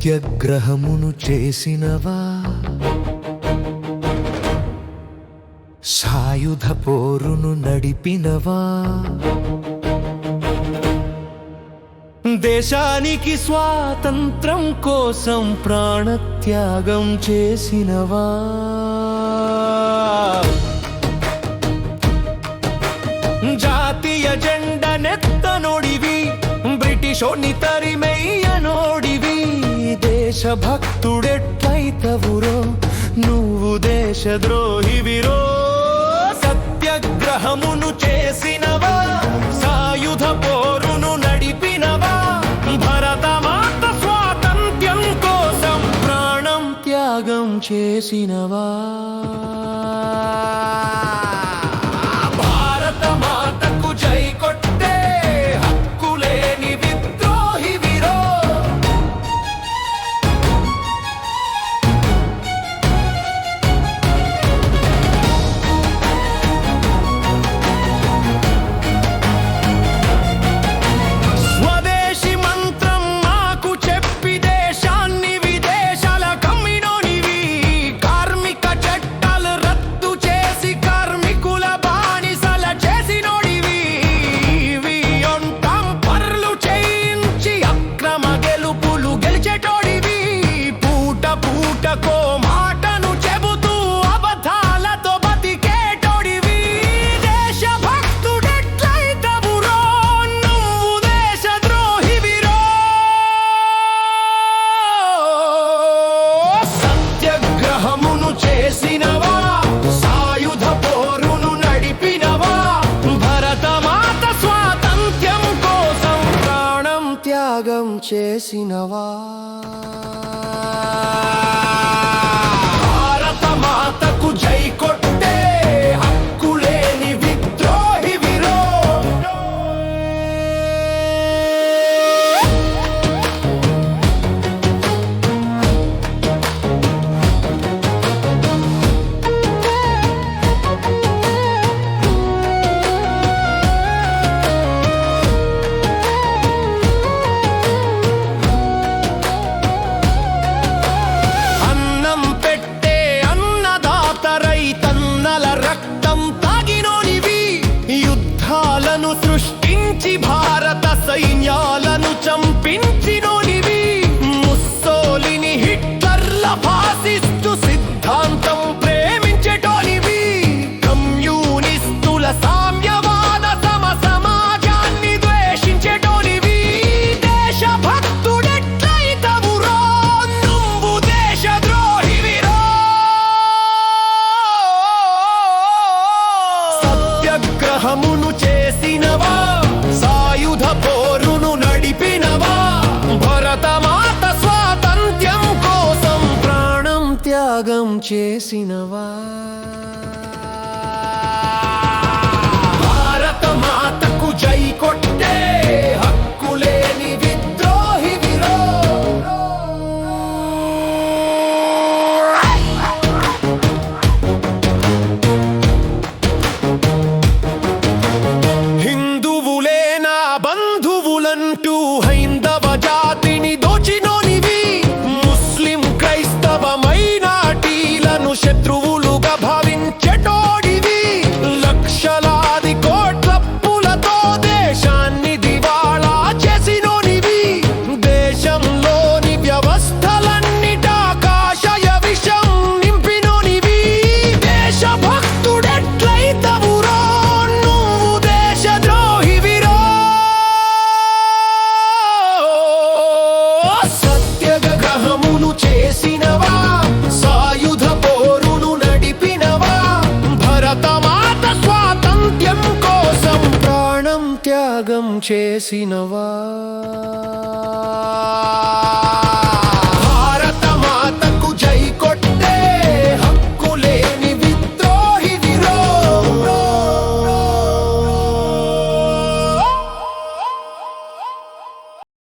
సత్యాగ్రహమును చేసినవా, సాయుధ పోరును నడిపినవా, దేశానికి స్వాతంత్రం కోసం ప్రాణత్యాగం చేసినవా, జాతీయ జెండనెత్తనోడివి, బ్రిటిషోని తరిమెయ్యనోడివి, దేశభక్తుడెట్లయితవురో నువ్వు దేశద్రోహివిరో. సత్యాగ్రహమును చేసినవా, సాయుధ పోరును నడిపినవా, భరతమాత స్వాతంత్ర్యం కోసం ప్రాణం త్యాగం చేసినవా. భారత మాతకు జై కొట్టే హక్కులేని విద్రోహివిరో. స్వదేశీ మంత్రం మాకు చెప్పి దేశాన్ని విదేశాల కమ్మినోనివి, కార్మిక చట్టాలు రద్దు చేసి కార్మికుల బానిసల చేసినోడివి, వియ్యంతం పర్లు చేయించి అక్రమ గెలుపులు గెలిచేటోడివి, పూట పూటకో మాటను చెబుతూ అబద్ధాలతో బతికేటోడివి, దేశభక్తుడెట్లయితవురో నువ్వు దేశద్రోహివిరో. సత్యాగ్రహమును చేసినవా, సాయుధ పోరును నడిపినవా, భరతమాత స్వాతంత్ర్యం కోసం ప్రాణం త్యాగం చేసినవా. భారత మాతకు జై కొట్టే హక్కులేని విద్రోహివిరో. అన్నం పెట్టే అన్నదాత రైతన్నల రక్తం తాగినోనివి, యుద్ధాలను సృష్టించి భారత సైన్యాలను చంపించినోనివి, ముస్సోలిని హిట్లర్ల ఫాసిస్టు సిద్ధాంతం ప్రేమించేటోనివి, కమ్యూనిస్టుల సామ్యవాద సమ సమాజాన్ని ద్వేషించేటోనివి, దేశభక్తుడెట్లయితవురో నువ్వు దేశద్రోహివిరో. సత్యాగ్రహమును చేసినవా, సాయుధ పోరును నడిపినవా, భరతమాత స్వాతంత్ర్యం కోసం ప్రాణం త్యాగం చేసినవా. భారత మాతకు జై కొట్టే హక్కులేని విద్రోహివిరో. హిందువులే నా బంధువులంటూ హైందవ జాతిని దోచినోనివి, ముస్లిం క్రైస్తవ మైనార్టీలను శత్రువులుగా భావించేటోడివి, లక్షలాది కోట్లప్పులతో దేశాన్ని దివాళా చేసినోనివి, దేశంలోని వ్యవస్థలన్నిటా కాషాయ విషం నింపినోనివి, దేశభక్తుడెట్లయితవురో నువ్వు దేశద్రోహివిరో. సత్యాగ్రహమును చేసినవా, సాయుధ పోరును నడిపినవా, భరతమాత స్వాతంత్ర్యం కోసం ప్రాణం త్యాగం చేసినవా.